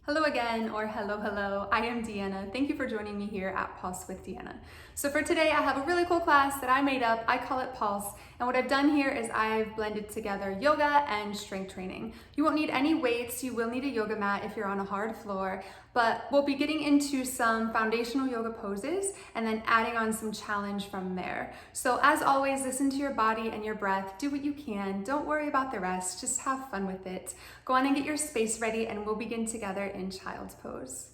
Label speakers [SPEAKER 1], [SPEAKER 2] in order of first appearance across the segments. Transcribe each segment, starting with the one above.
[SPEAKER 1] Hello again, or hello. I am Deanna. Thank you for joining me here at Pulse with Deanna. So for today, I have a really cool class that I made up. I call it Pulse. And what I've done here is I've blended together yoga and strength training. You won't need any weights. You will need a yoga mat if you're on a hard floor, but we'll be getting into some foundational yoga poses and then adding on some challenge from there. So as always, listen to your body and your breath. Do what you can. Don't worry about the rest. Just have fun with it. Go on and get your space ready and we'll begin together in child's pose.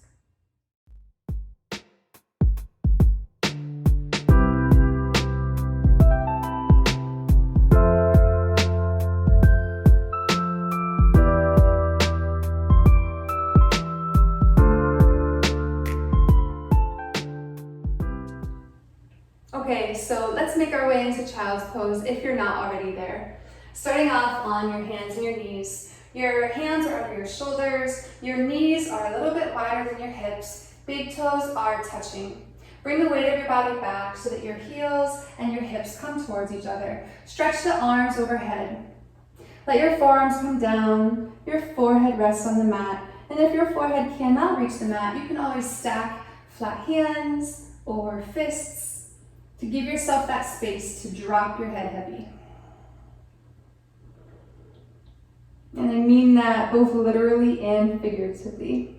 [SPEAKER 1] Okay, so let's make our way into child's pose if you're not already there. Starting off on your hands and your knees. Your hands are under your shoulders, your knees are a little bit wider than your hips, big toes are touching. Bring the weight of your body back so that your heels and your hips come towards each other. Stretch the arms overhead. Let your forearms come down, your forehead rests on the mat, and if your forehead cannot reach the mat, you can always stack flat hands or fists to give yourself that space to drop your head heavy. And I mean that both literally and figuratively.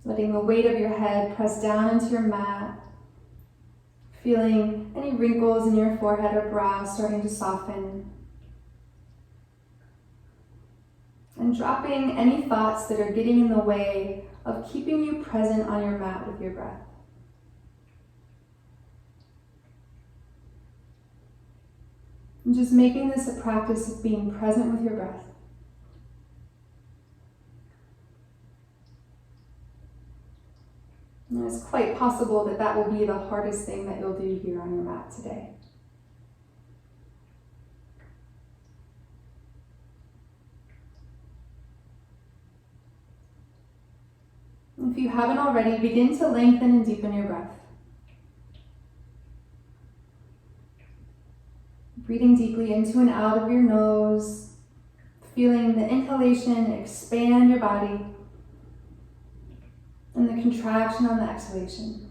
[SPEAKER 1] Letting the weight of your head press down into your mat, feeling any wrinkles in your forehead or brow starting to soften. And dropping any thoughts that are getting in the way of keeping you present on your mat with your breath. And just making this a practice of being present with your breath. And it's quite possible that that will be the hardest thing that you'll do here on your mat today. If you haven't already, begin to lengthen and deepen your breath. Breathing deeply into and out of your nose, feeling the inhalation expand your body, and the contraction on the exhalation.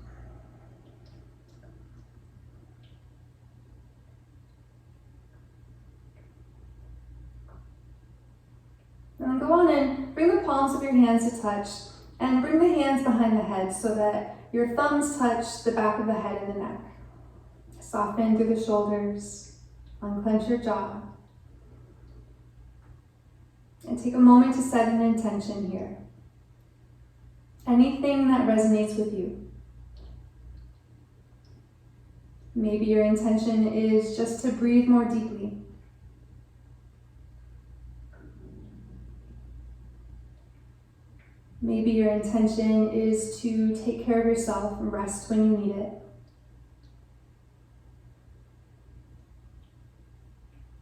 [SPEAKER 1] And then go on and bring the palms of your hands to touch, and bring the hands behind the head so that your thumbs touch the back of the head and the neck. Soften through the shoulders. Unclench your jaw. And take a moment to set an intention here. Anything that resonates with you. Maybe your intention is just to breathe more deeply. Maybe your intention is to take care of yourself and rest when you need it.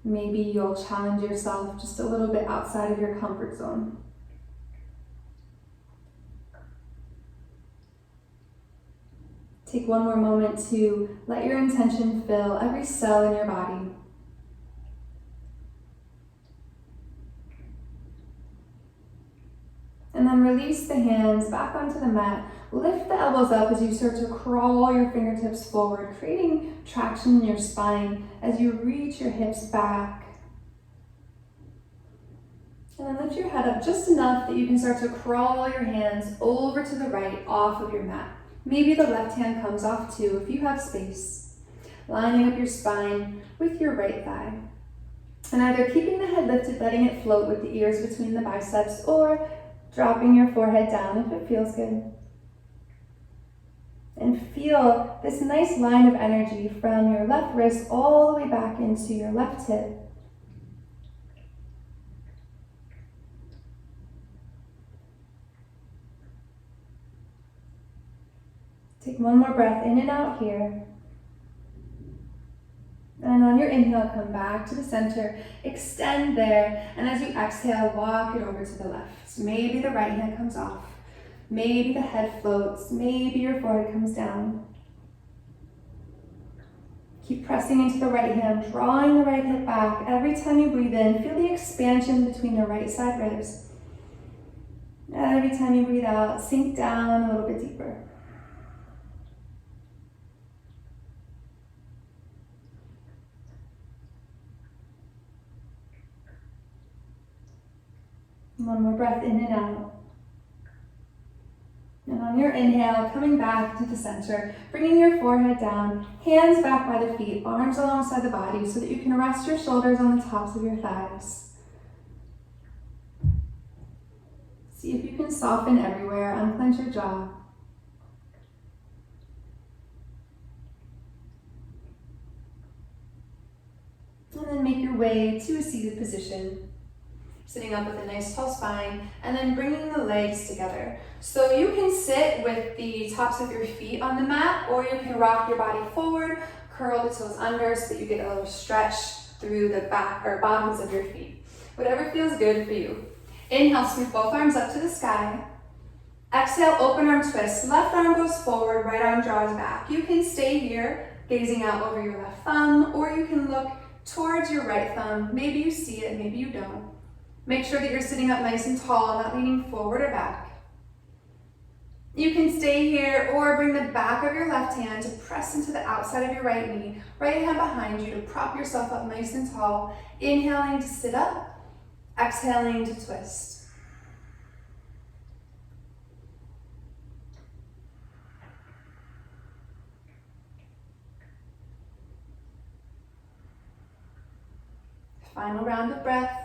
[SPEAKER 1] Maybe you'll challenge yourself just a little bit outside of your comfort zone. Take one more moment to let your intention fill every cell in your body. And then release the hands back onto the mat. Lift the elbows up as you start to crawl your fingertips forward, creating traction in your spine as you reach your hips back. And then lift your head up just enough that you can start to crawl your hands over to the right off of your mat. Maybe the left hand comes off too if you have space. Lining up your spine with your right thigh. And either keeping the head lifted, letting it float with the ears between the biceps, or dropping your forehead down if it feels good. And feel this nice line of energy from your left wrist all the way back into your left hip. Take one more breath in and out here. And on your inhale, come back to the center, extend there, and as you exhale, walk it over to the left. Maybe the right hand comes off. Maybe the head floats. Maybe your forehead comes down. Keep pressing into the right hand, drawing the right hip back. Every time you breathe in, feel the expansion between your right side ribs. And every time you breathe out, sink down a little bit deeper. One more breath in and out. And on your inhale, coming back to the center, bringing your forehead down, hands back by the feet, arms alongside the body so that you can rest your shoulders on the tops of your thighs. See if you can soften everywhere, unclench your jaw. And then make your way to a seated position. Sitting up with a nice tall spine, and then bringing the legs together. So you can sit with the tops of your feet on the mat, or you can rock your body forward, curl the toes under so that you get a little stretch through the back or bottoms of your feet. Whatever feels good for you. Inhale, sweep both arms up to the sky. Exhale, open arm twist. Left arm goes forward, right arm draws back. You can stay here, gazing out over your left thumb, or you can look towards your right thumb. Maybe you see it, maybe you don't. Make sure that you're sitting up nice and tall, not leaning forward or back. You can stay here or bring the back of your left hand to press into the outside of your right knee. Right hand behind you to prop yourself up nice and tall. Inhaling to sit up, exhaling to twist. Final round of breath.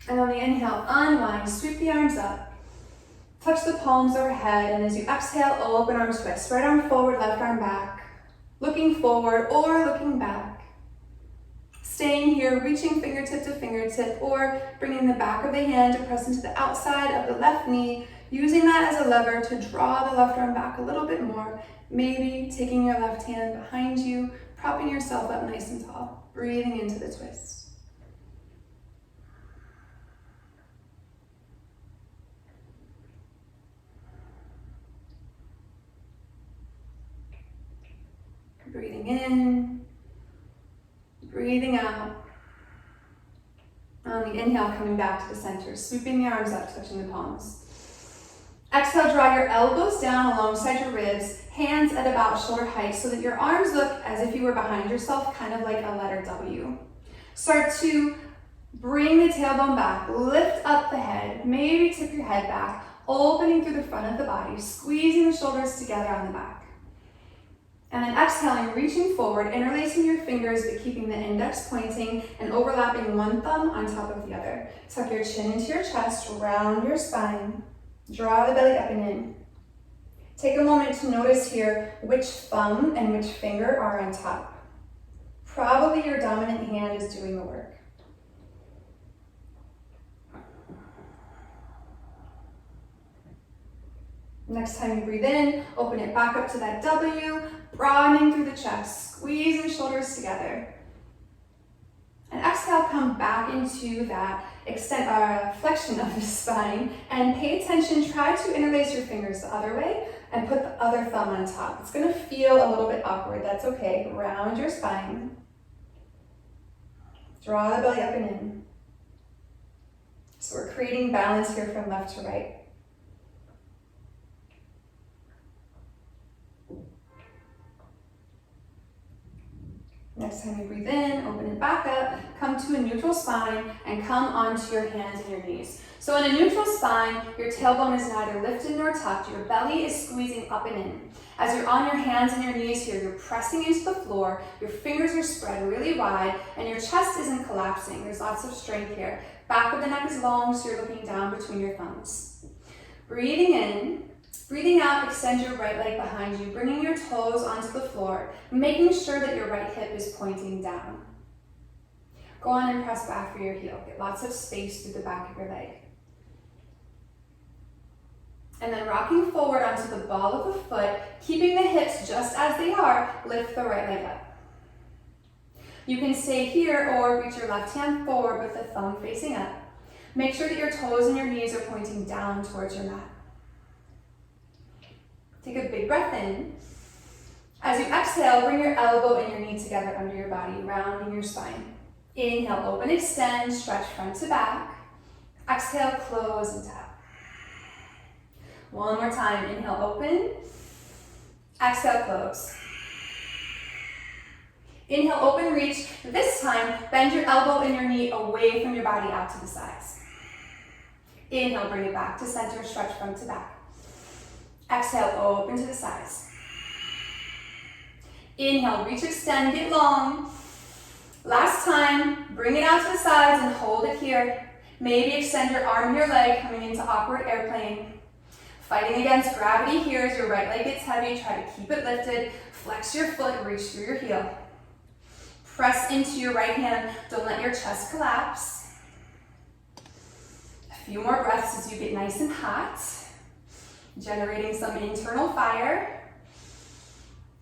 [SPEAKER 1] And on the inhale, unwind, sweep the arms up. Touch the palms overhead, and as you exhale, open arms twist. Right arm forward, left arm back. Looking forward or looking back. Staying here, reaching fingertip to fingertip, or bringing the back of the hand to press into the outside of the left knee, using that as a lever to draw the left arm back a little bit more. Maybe taking your left hand behind you, propping yourself up nice and tall, breathing into the twist. Breathing in, breathing out. On the inhale, coming back to the center, sweeping the arms up, touching the palms. Exhale, draw your elbows down alongside your ribs, hands at about shoulder height so that your arms look as if you were behind yourself, kind of like a letter W. Start to bring the tailbone back, lift up the head, maybe tip your head back, opening through the front of the body, squeezing the shoulders together on the back. And then exhaling, reaching forward, interlacing your fingers, but keeping the index pointing and overlapping one thumb on top of the other. Tuck your chin into your chest, round your spine, draw the belly up and in. Take a moment to notice here which thumb and which finger are on top. Probably your dominant hand is doing the work. Next time you breathe in, open it back up to that W, broadening through the chest, squeezing shoulders together. And exhale, come back into that flexion of the spine, and pay attention, try to interlace your fingers the other way and put the other thumb on top. It's gonna feel a little bit awkward, that's okay. Round your spine. Draw the belly up and in. So we're creating balance here from left to right. Next time you breathe in, open it back up, come to a neutral spine, and come onto your hands and your knees. So in a neutral spine, your tailbone is neither lifted nor tucked. Your belly is squeezing up and in. As you're on your hands and your knees here, you're pressing into the floor, your fingers are spread really wide, and your chest isn't collapsing. There's lots of strength here. Back of the neck is long, so you're looking down between your thumbs. Breathing in. Breathing out, extend your right leg behind you, bringing your toes onto the floor, making sure that your right hip is pointing down. Go on and press back for your heel. Get lots of space through the back of your leg. And then rocking forward onto the ball of the foot, keeping the hips just as they are, lift the right leg up. You can stay here or reach your left hand forward with the thumb facing up. Make sure that your toes and your knees are pointing down towards your mat. Take a big breath in. As you exhale, bring your elbow and your knee together under your body, rounding your spine. Inhale, open, extend, stretch front to back. Exhale, close and tap. One more time, inhale, open. Exhale, close. Inhale, open, reach. This time, bend your elbow and your knee away from your body out to the sides. Inhale, bring it back to center, stretch front to back. Exhale, open to the sides. Inhale, reach, extend, get long. Last time, bring it out to the sides and hold it here. Maybe extend your arm and your leg, coming into awkward airplane. Fighting against gravity here as your right leg gets heavy, try to keep it lifted. Flex your foot, reach through your heel. Press into your right hand, don't let your chest collapse. A few more breaths as you get nice and hot, generating some internal fire.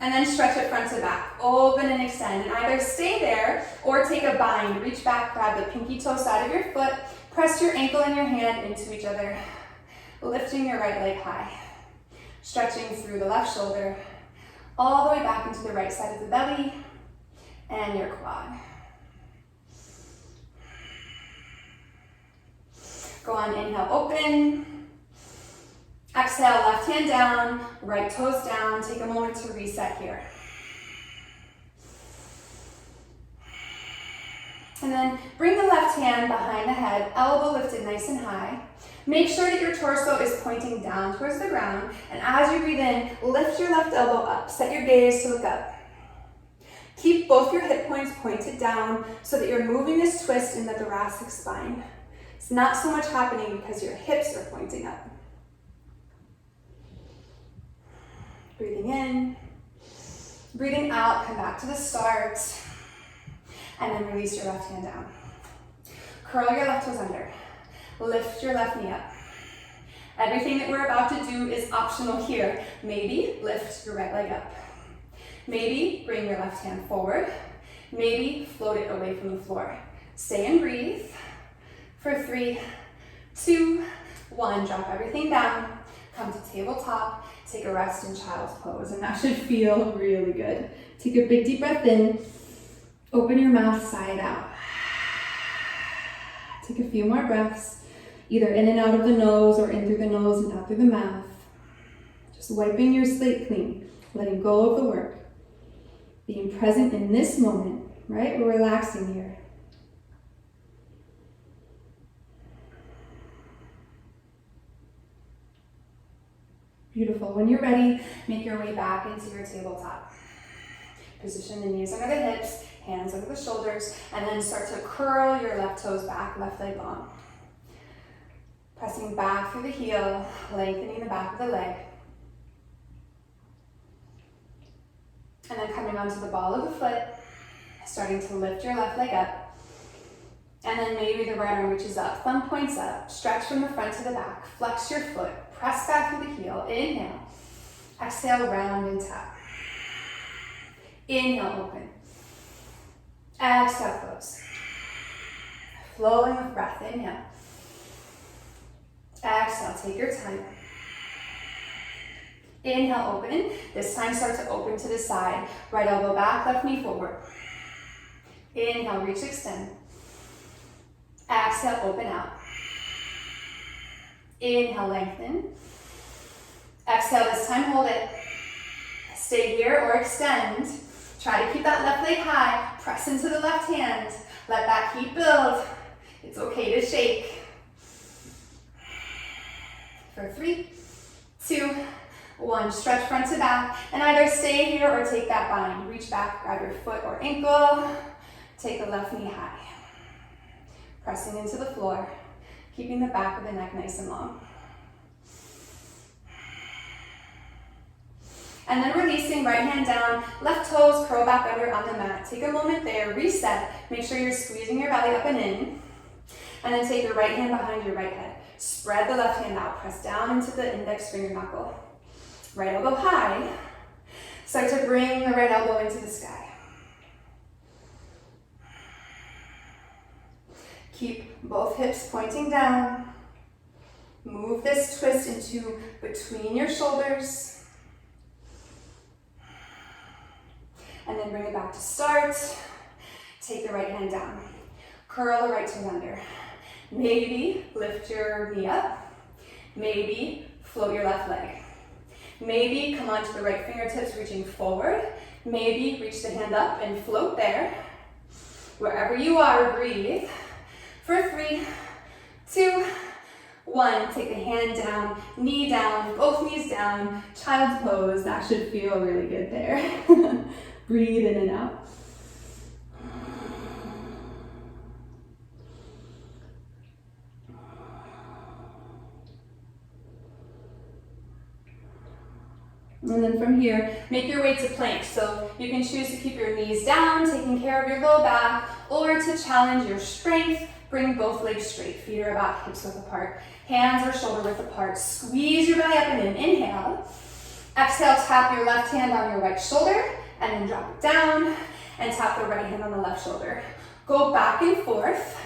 [SPEAKER 1] And then stretch it front to back, open and extend, and either stay there or take a bind. Reach back, grab the pinky toe side of your foot, press your ankle and your hand into each other, lifting your right leg high, stretching through the left shoulder, all the way back into the right side of the belly and your quad. Go on, inhale, open. Exhale, left hand down, right toes down. Take a moment to reset here. And then bring the left hand behind the head, elbow lifted nice and high. Make sure that your torso is pointing down towards the ground. And as you breathe in, lift your left elbow up. Set your gaze to look up. Keep both your hip points pointed down so that you're moving this twist in the thoracic spine. It's not so much happening because your hips are pointing up. Breathing in, breathing out, come back to the start, and then release your left hand down. Curl your left toes under, lift your left knee up. Everything that we're about to do is optional here. Maybe lift your right leg up. Maybe bring your left hand forward. Maybe float it away from the floor. Stay and breathe for 3, 2, 1. Drop everything down, come to tabletop. Take a rest in child's pose, and that should feel really good. Take a big deep breath in, open your mouth side out. Take a few more breaths, either in and out of the nose or in through the nose and out through the mouth. Just wiping your slate clean, letting go of the work. Being present in this moment, right? We're relaxing here. Beautiful. When you're ready, make your way back into your tabletop. Position the knees under the hips, hands over the shoulders, and then start to curl your left toes back, left leg long. Pressing back through the heel, lengthening the back of the leg. And then coming onto the ball of the foot, starting to lift your left leg up. And then maybe the right arm reaches up, thumb points up, stretch from the front to the back, flex your foot, press back through the heel, inhale. Exhale, round and tap. Inhale, open. Exhale, close. Flowing with breath, inhale. Exhale, take your time. Inhale, open. This time start to open to the side. Right elbow back, left knee forward. Inhale, reach, extend. Exhale, open out. Inhale, lengthen. Exhale, this time hold it. Stay here or extend. Try to keep that left leg high. Press into the left hand. Let that heat build. It's okay to shake. For 3, 2, 1. Stretch front to back. And either stay here or take that bind. Reach back, grab your foot or ankle. Take the left knee high. Pressing into the floor. Keeping the back of the neck nice and long. And then releasing, right hand down, left toes curl back under on the mat. Take a moment there, reset. Make sure you're squeezing your belly up and in. And then take your right hand behind your right head. Spread the left hand out. Press down into the index finger knuckle. Right elbow high. Start to bring the right elbow into the sky. Keep both hips pointing down. Move this twist into between your shoulders. And then bring it back to start. Take the right hand down. Curl the right toes under. Maybe lift your knee up. Maybe float your left leg. Maybe come onto the right fingertips, reaching forward. Maybe reach the hand up and float there. Wherever you are, breathe. For 3, 2, 1. Take the hand down, knee down, both knees down. Child's pose. That should feel really good there. Breathe in and out. And then from here, make your way to plank. So you can choose to keep your knees down, taking care of your low back, or to challenge your strength, bring both legs straight. Feet are about hips width apart. Hands are shoulder width apart. Squeeze your belly up and in. Inhale. Exhale, tap your left hand on your right shoulder, and then drop it down, and tap the right hand on the left shoulder. Go back and forth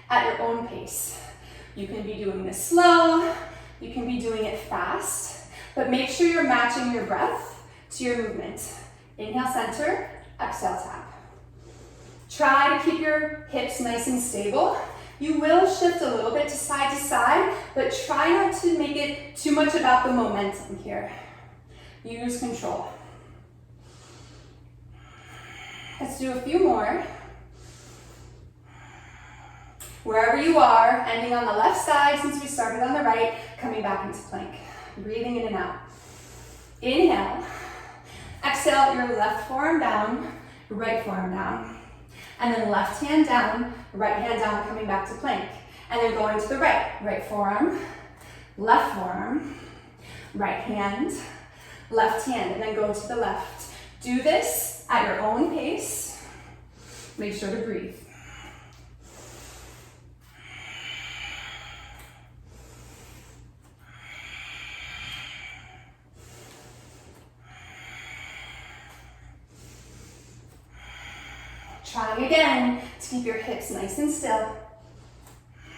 [SPEAKER 1] at your own pace. You can be doing this slow, you can be doing it fast. But make sure you're matching your breath to your movement. Inhale, center, exhale, tap. Try to keep your hips nice and stable. You will shift a little bit to side, but try not to make it too much about the momentum here. Use control. Let's do a few more. Wherever you are, ending on the left side since we started on the right, coming back into plank. Breathing in and out. Inhale. Exhale, your left forearm down, right forearm down. And then left hand down, right hand down, coming back to plank. And then going to the right. Right forearm, left forearm, right hand, left hand, and then go to the left. Do this at your own pace. Make sure to breathe. Trying again to keep your hips nice and still.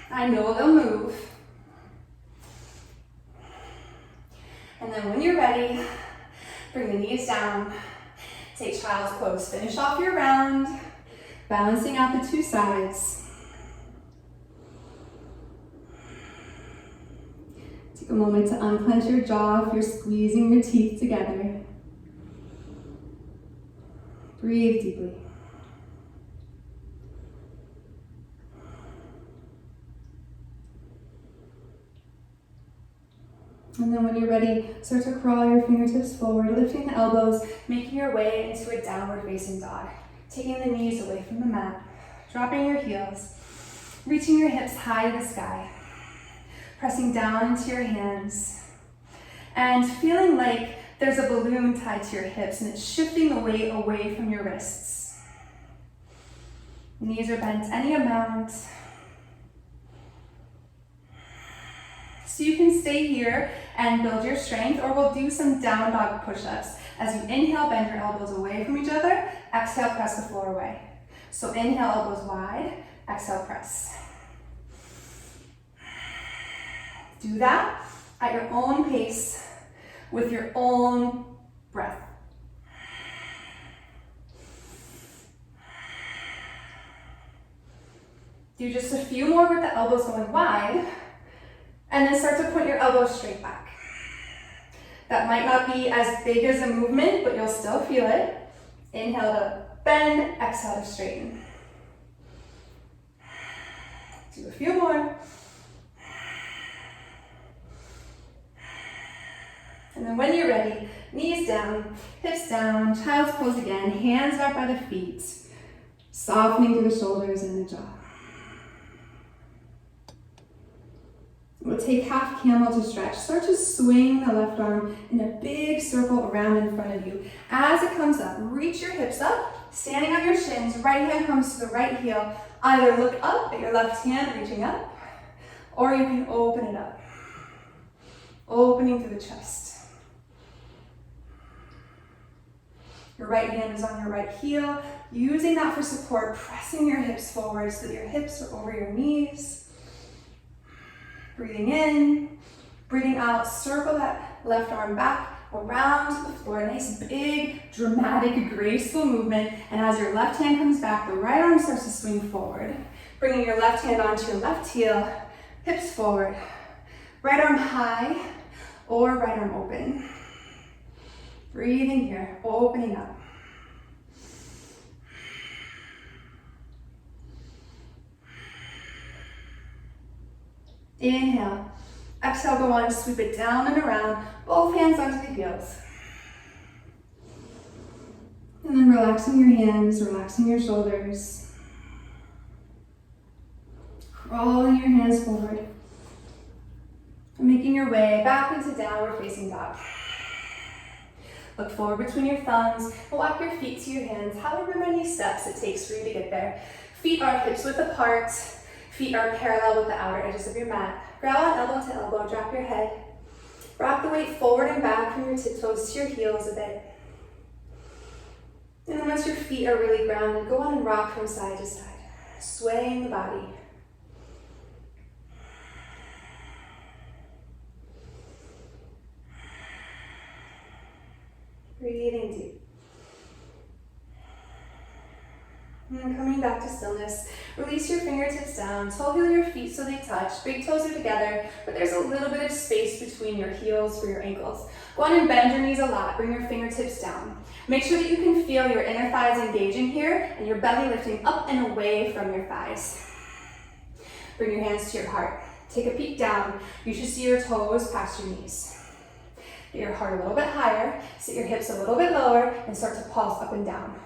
[SPEAKER 1] I know they'll move. And then when you're ready, bring the knees down. Take child's pose. Finish off your round, balancing out the two sides. Take a moment to unclench your jaw if you're squeezing your teeth together. Breathe deeply. And then when you're ready, start to crawl your fingertips forward, lifting the elbows, making your way into a downward facing dog. Taking the knees away from the mat, dropping your heels, reaching your hips high to the sky, pressing down into your hands, and feeling like there's a balloon tied to your hips and it's shifting the weight away from your wrists. Knees are bent any amount. So you can stay here and build your strength, or we'll do some down dog push-ups. As you inhale, bend your elbows away from each other. Exhale, press the floor away. So inhale, elbows wide. Exhale, press. Do that at your own pace with your own breath. Do just a few more with the elbows going wide. And then start to point your elbows straight back. That might not be as big as a movement, but you'll still feel it. Inhale to bend, exhale to straighten. Do a few more. And then when you're ready, knees down, hips down, child's pose again, hands out by the feet, softening through the shoulders and the jaw. We'll take half camel to stretch. Start to swing the left arm in a big circle around in front of you. As it comes up, reach your hips up, standing on your shins. Right hand comes to the right heel. Either look up at your left hand, reaching up, or you can open it up. Opening through the chest. Your right hand is on your right heel. Using that for support, pressing your hips forward so that your hips are over your knees. Breathing in, breathing out, circle that left arm back around the floor. Nice, big, dramatic, graceful movement. And as your left hand comes back, the right arm starts to swing forward. Bringing your left hand onto your left heel, hips forward. Right arm high or right arm open. Breathing here, opening up. Inhale. Exhale, go on, sweep it down and around. Both hands onto the heels. And then relaxing your hands, relaxing your shoulders. Rolling your hands forward. And making your way back into downward facing dog. Look forward between your thumbs. Walk your feet to your hands, however many steps it takes for you to get there. Feet are hips width apart. Feet are parallel with the outer edges of your mat. Grab on elbow to elbow, drop your head. Rock the weight forward and back from your tiptoes to your heels a bit. And then once your feet are really grounded, go on and rock from side to side, swaying the body. Breathing deep. And then coming back to stillness, release your fingertips down, toe heel your feet so they touch, big toes are together, but there's a little bit of space between your heels for your ankles. Go on and bend your knees a lot, bring your fingertips down. Make sure that you can feel your inner thighs engaging here and your belly lifting up and away from your thighs. Bring your hands to your heart. Take a peek down. You should see your toes past your knees. Get your heart a little bit higher, sit your hips a little bit lower, and start to pulse up and down.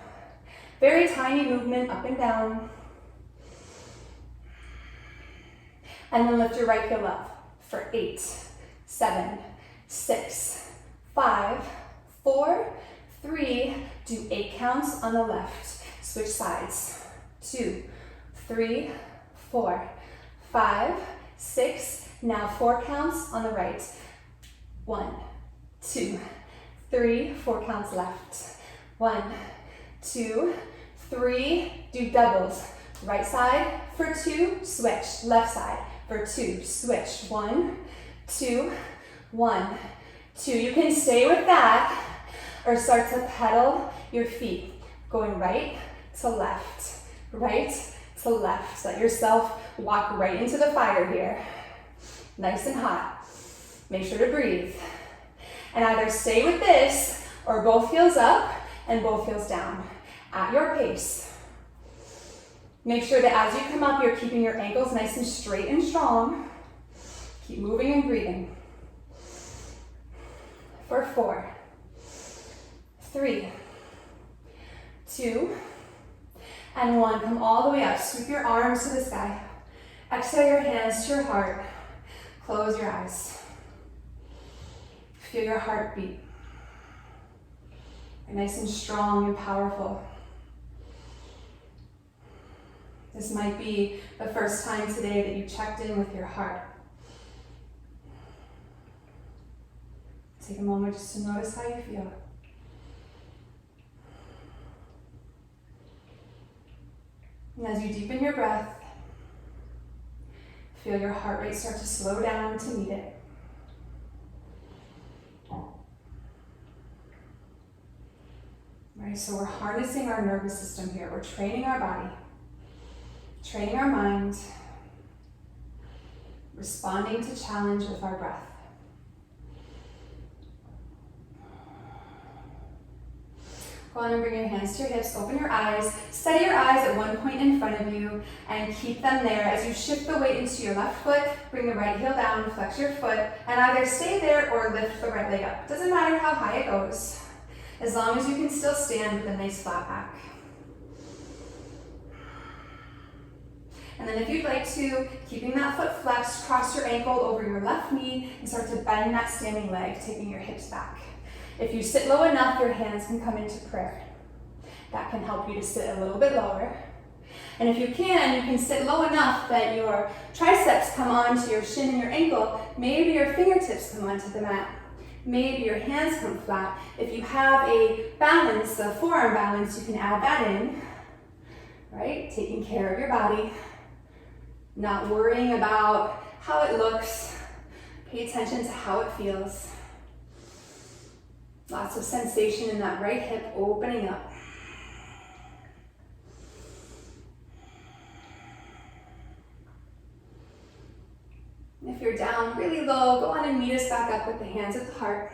[SPEAKER 1] Very tiny movement up and down. And then lift your right heel up for 8, 7, 6, 5, 4, 3. Do 8 counts on the left. Switch sides. 2, 3, 4, 5, 6. Now 4 counts on the right. 1, 2, 3. 4 counts left. 1, 2, 3, do doubles. Right side for 2, switch. Left side for 2, switch. 1, 2, 1, 2. You can stay with that or start to pedal your feet. Going right to left, right to left. Let yourself walk right into the fire here. Nice and hot. Make sure to breathe. And either stay with this or both heels up and both heels down at your pace. Make sure that as you come up, you're keeping your ankles nice and straight and strong. Keep moving and breathing. For 4, 3, 2, and 1. Come all the way up. Sweep your arms to the sky. Exhale your hands to your heart. Close your eyes. Feel your heartbeat. Nice and strong and powerful. This might be the first time today that you checked in with your heart. Take a moment just to notice how you feel. And as you deepen your breath, feel your heart rate start to slow down to meet it. Right, so we're harnessing our nervous system here. We're training our body, training our mind, responding to challenge with our breath. Go on and bring your hands to your hips, open your eyes, steady your eyes at one point in front of you, and keep them there. As you shift the weight into your left foot, bring the right heel down, flex your foot, and either stay there or lift the right leg up. Doesn't matter how high it goes, as long as you can still stand with a nice flat back. And then if you'd like to, keeping that foot flexed, cross your ankle over your left knee and start to bend that standing leg, taking your hips back. If you sit low enough, your hands can come into prayer. That can help you to sit a little bit lower. And if you can sit low enough that your triceps come onto your shin and your ankle. Maybe your fingertips come onto the mat. Maybe your hands come flat. If you have a balance, a forearm balance, you can add that in, right? Taking care of your body, not worrying about how it looks. Pay attention to how it feels. Lots of sensation in that right hip opening up. If you're down really low, go on and meet us back up with the hands at the heart.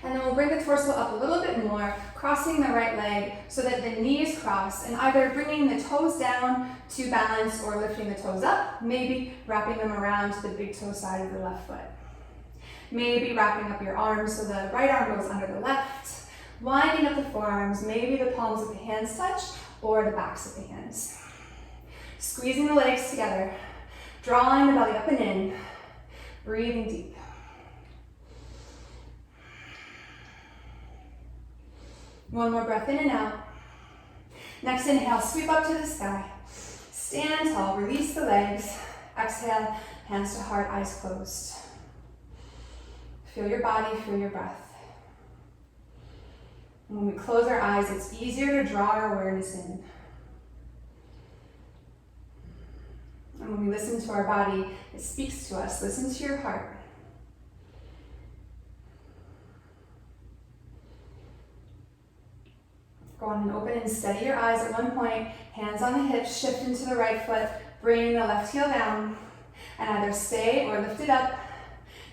[SPEAKER 1] And then we'll bring the torso up a little bit more, crossing the right leg so that the knees cross, and either bringing the toes down to balance or lifting the toes up, maybe wrapping them around to the big toe side of the left foot. Maybe wrapping up your arms so the right arm goes under the left, winding up the forearms, maybe the palms of the hands touch or the backs of the hands. Squeezing the legs together, drawing the belly up and in, breathing deep. One more breath in and out. Next inhale, sweep up to the sky. Stand tall, release the legs. Exhale, hands to heart, eyes closed. Feel your body, feel your breath. And when we close our eyes, it's easier to draw our awareness in. And when we listen to our body, it speaks to us. Listen to your heart. Go on and open and steady your eyes at one point. Hands on the hips, shift into the right foot, bring the left heel down, and either stay or lift it up.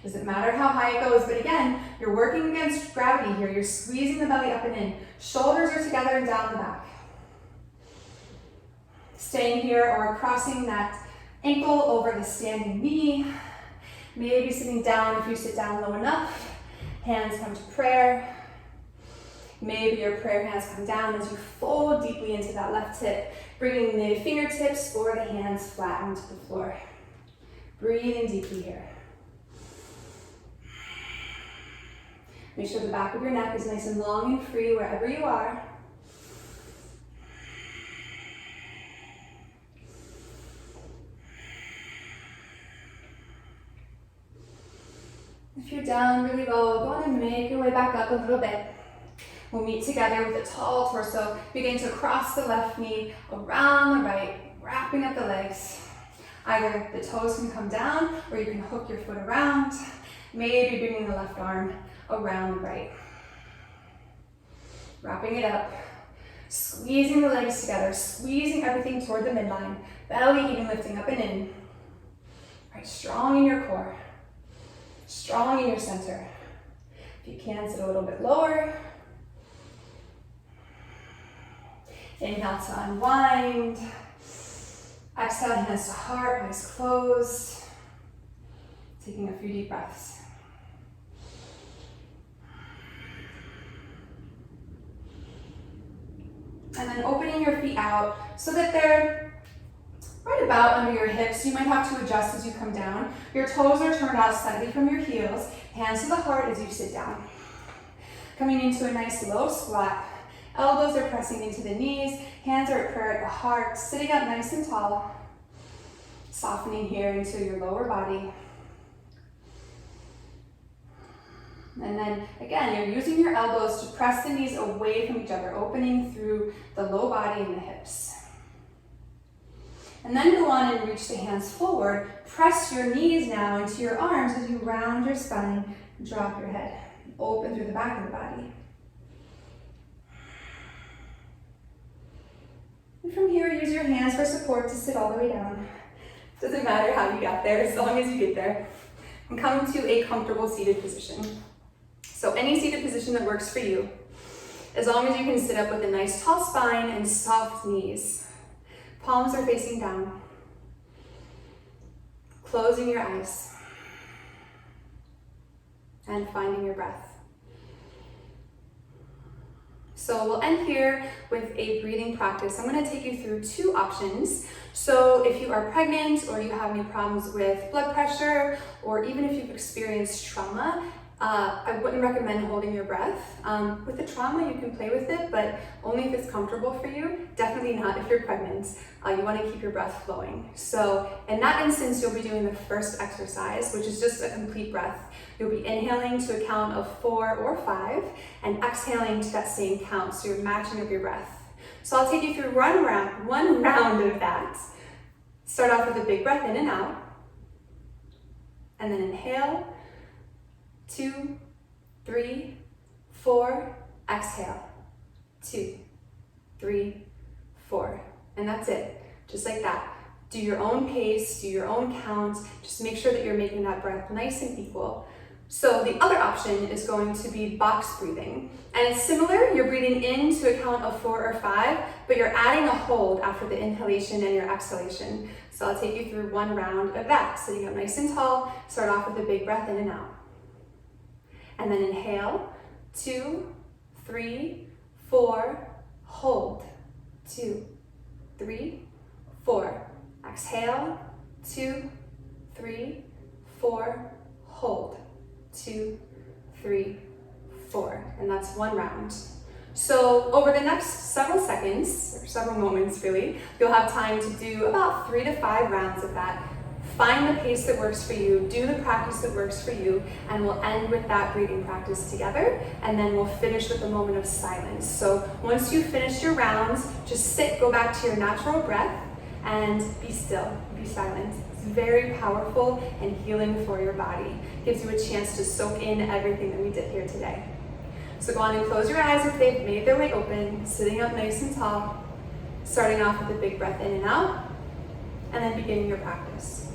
[SPEAKER 1] Doesn't matter how high it goes, but again, you're working against gravity here. You're squeezing the belly up and in. Shoulders are together and down the back. Staying here or crossing that ankle over the standing knee. Maybe sitting down if you sit down low enough. Hands come to prayer. Maybe your prayer hands come down as you fold deeply into that left hip, bringing the fingertips or the hands flat onto the floor. Breathing deeply here. Make sure the back of your neck is nice and long and free wherever you are. If you're down really low, go on and make your way back up a little bit. We'll meet together with a tall torso. Begin to cross the left knee around the right, wrapping up the legs. Either the toes can come down or you can hook your foot around. Maybe bringing the left arm around the right. Wrapping it up. Squeezing the legs together, squeezing everything toward the midline. Belly even lifting up and in. Right, strong in your core. Strong in your center. If you can, sit a little bit lower. Inhale to unwind. Exhale, hands to heart, eyes closed. Taking a few deep breaths. And then opening your feet out so that they're right about under your hips. You might have to adjust as you come down. Your toes are turned out slightly from your heels. Hands to the heart as you sit down. Coming into a nice low squat. Elbows are pressing into the knees. Hands are at prayer at the heart. Sitting up nice and tall. Softening here into your lower body. And then again, you're using your elbows to press the knees away from each other, opening through the low body and the hips. And then go on and reach the hands forward. Press your knees now into your arms as you round your spine, drop your head, open through the back of the body. And from here, use your hands for support to sit all the way down. Doesn't matter how you got there, as long as you get there. And come into a comfortable seated position. So any seated position that works for you, as long as you can sit up with a nice tall spine and soft knees. Palms are facing down. Closing your eyes. And finding your breath. So we'll end here with a breathing practice. I'm going to take you through two options. So if you are pregnant or you have any problems with blood pressure, or even if you've experienced trauma, I wouldn't recommend holding your breath. With the trauma, you can play with it, but only if it's comfortable for you. Definitely not if you're pregnant. You want to keep your breath flowing. So in that instance, you'll be doing the first exercise, which is just a complete breath. You'll be inhaling to a count of 4 or 5 and exhaling to that same count. So you're matching up your breath. So I'll take you through one round of that. Start off with a big breath in and out. And then inhale. 2, 3, 4, exhale. 2, 3, 4. And that's it. Just like that. Do your own pace, do your own count. Just make sure that you're making that breath nice and equal. So the other option is going to be box breathing. And it's similar, you're breathing in to a count of 4 or 5, but you're adding a hold after the inhalation and your exhalation. So I'll take you through one round of that. Sitting up nice and tall, start off with a big breath in and out. And then inhale, 2, 3, 4, hold, 2, 3, 4. Exhale, 2, 3, 4, hold, 2, 3, 4, and that's one round. So over the next several seconds, or several moments really, you'll have time to do about 3 to 5 rounds of that. Find the pace that works for you, do the practice that works for you, and we'll end with that breathing practice together, and then we'll finish with a moment of silence. So once you've finished your rounds, just sit, go back to your natural breath, and be still, be silent. It's very powerful and healing for your body. Gives you a chance to soak in everything that we did here today. So go on and close your eyes if they've made their way open, sitting up nice and tall, starting off with a big breath in and out, and then beginning your practice.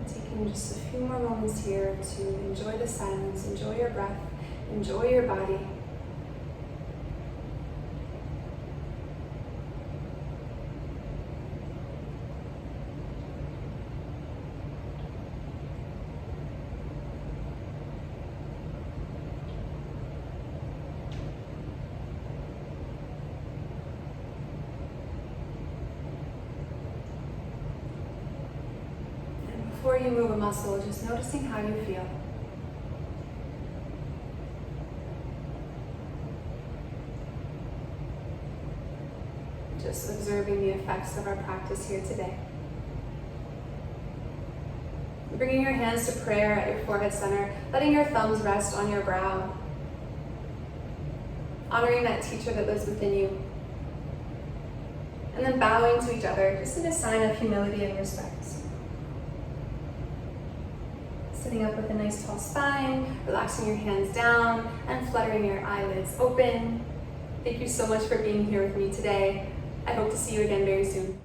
[SPEAKER 1] Taking just a few more moments here to enjoy the silence, enjoy your breath, enjoy your body. Before you move a muscle, just noticing how you feel. Just observing the effects of our practice here today. Bringing your hands to prayer at your forehead center, letting your thumbs rest on your brow. Honoring that teacher that lives within you. And then bowing to each other, just in a sign of humility and respect. Sitting up with a nice tall spine, relaxing your hands down, and fluttering your eyelids open. Thank you so much for being here with me today. I hope to see you again very soon.